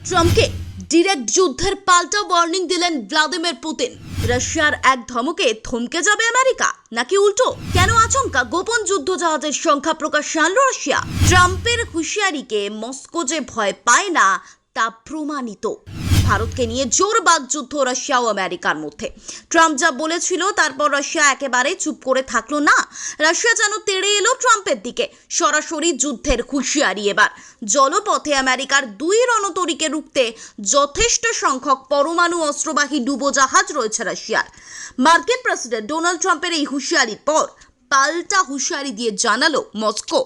ট্রাম্পকে ডিরেক্ট যুদ্ধের পাল্টা ওয়ার্নিং দিলেন ভ্লাদিমির পুতিন। রাশিয়ার এক ধমকে থমকে যাবে আমেরিকা নাকি উল্টো? কেন আচমকা গোপন যুদ্ধ জাহাজের সংখ্যা প্রকাশ্যে আনল রাশিয়া? ট্রাম্পের হুঁশিয়ারিকে মস্কো যে ভয় পায় না তা প্রমাণিত। ভারতকে নিয়ে জোর বাগযুদ্ধ রাশিয়া ও আমেরিকার মধ্যে। ট্রাম্প যা বলেছিল তারপর রাশিয়া একেবারে চুপ করে থাকলো না। রাশিয়া যেন তেড়ে এলো ট্রাম্পের দিকে, সরাসরি যুদ্ধের হুঁশিয়ারি। এবার জলপথে আমেরিকার দুই রণতরীকে রুখতে যথেষ্ট সংখ্যক পরমাণু অস্ত্রবাহী ডুবোজাহাজ রয়েছে রাশিয়ার। মার্কিন প্রেসিডেন্ট ডোনাল্ড ট্রাম্পের এই হুঁশিয়ারির পর পাল্টা হুঁশিয়ারি দিয়ে জানালো মস্কো।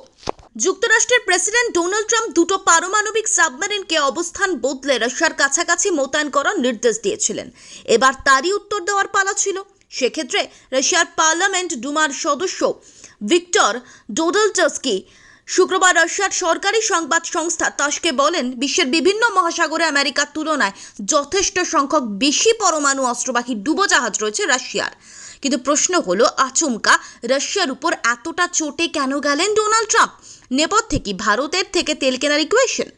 যুক্তরাষ্ট্রের প্রেসিডেন্ট ডোনাল্ড ট্রাম্প দুটো পারমাণবিক সাবমেরিনকে অবস্থান বদলে রাশিয়ার কাছাকাছি মোতায়েন করার নির্দেশ দিয়েছিলেন। এবার তারই উত্তর দেওয়ার পালা ছিল। সেক্ষেত্রে রাশিয়ার পার্লামেন্ট ডুমার সদস্য ভিক্টর ডোডলটস্কি শুক্রবার রাশিয়ার সরকারি সংবাদ সংস্থা তাসকে বলেন, বিশ্বের বিভিন্ন মহাসাগরে আমেরিকার তুলনায় যথেষ্ট সংখ্যক বেশি পরমাণু অস্ত্রবাহী ডুবোজাহাজ রয়েছে রাশিয়ার। কিন্তু প্রশ্ন হলো, আচমকা রাশিয়ার উপর এতটা চটে কেন গেলেন ডোনাল্ড ট্রাম্প? নেপথ্যে কি ভারতের থেকে তেল কেনার ইকুয়েশন?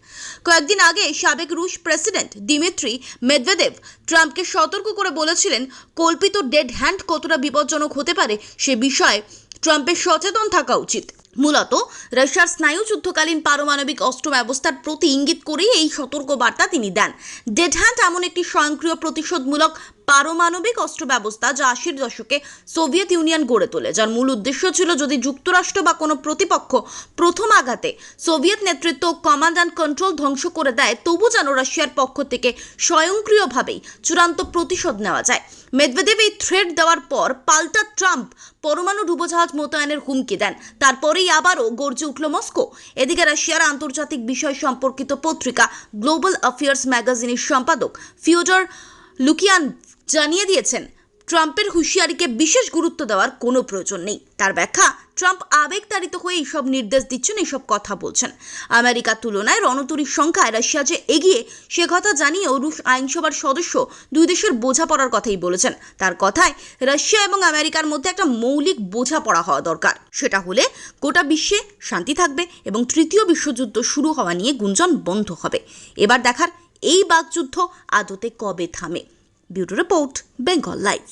কয়েকদিন আগে সাবেক রুশ প্রেসিডেন্ট দিমিত্রি মেদভেদেভ ট্রাম্পকে সতর্ক করে বলেছিলেন, কল্পিত ডেড হ্যান্ড কতটা বিপজ্জনক হতে পারে সে বিষয়ে ট্রাম্পের সচেতন থাকা উচিত। মূলত রাশিয়ার স্নায়ুযুদ্ধকালীন পারমাণবিক অস্ত্র ব্যবস্থার প্রতি ইঙ্গিত করেই এই সতর্কবার্তা তিনি দেন। ডেড হ্যান্ড এমন একটি স্বয়ংক্রিয় প্রতিশোধমূলক পারমাণবিক অস্ত্র ব্যবস্থা যা 80-এর দশকে সোভিয়েত ইউনিয়ন গড়ে তোলে, যার মূল উদ্দেশ্য ছিল যদি যুক্তরাষ্ট্র বা কোনো প্রতিপক্ষ প্রথম আঘাতে সোভিয়েত নেতৃত্ব কমান্ড অ্যান্ড কন্ট্রোল ধ্বংস করে দেয়, তবু যেন রাশিয়ার পক্ষ থেকে স্বয়ংক্রিয়ভাবেই চূড়ান্ত প্রতিশোধ নেওয়া যায়। মেদভেদেভ এই থ্রেট দেওয়ার পর পাল্টা ট্রাম্প পরমাণু ডুবোজাহাজ মোতায়েনের হুমকি দেন। তারপরেই আবারও গর্জে উঠল মস্কো। এদিকে রাশিয়ার আন্তর্জাতিক বিষয় সম্পর্কিত পত্রিকা গ্লোবাল অ্যাফেয়ার্স ম্যাগাজিনের সম্পাদক ফিওডর লুকিয়ান জানিয়ে দিয়েছেন, ট্রাম্পের হুঁশিয়ারিকে বিশেষ গুরুত্ব দেওয়ার কোনো প্রয়োজন নেই। তার ব্যাখ্যা, ট্রাম্প আবেগতাড়িত হয়ে এইসব নির্দেশ দিচ্ছেন, এইসব কথা বলছেন। আমেরিকার তুলনায় রণতরীর সংখ্যায় রাশিয়া যে এগিয়ে সে কথা জানিয়েও রুশ আইনসভার সদস্য দুই দেশের বোঝাপড়ার কথাই বলেছেন। তার কথায় রাশিয়া এবং আমেরিকার মধ্যে একটা মৌলিক বোঝাপড়া হওয়া দরকার। সেটা হলে গোটা বিশ্বে শান্তি থাকবে এবং তৃতীয় বিশ্বযুদ্ধ শুরু হওয়া নিয়ে গুঞ্জন বন্ধ হবে। এবার দেখার এই বাকযুদ্ধ আদতে কবে থামে। Bureau report, Bengal live.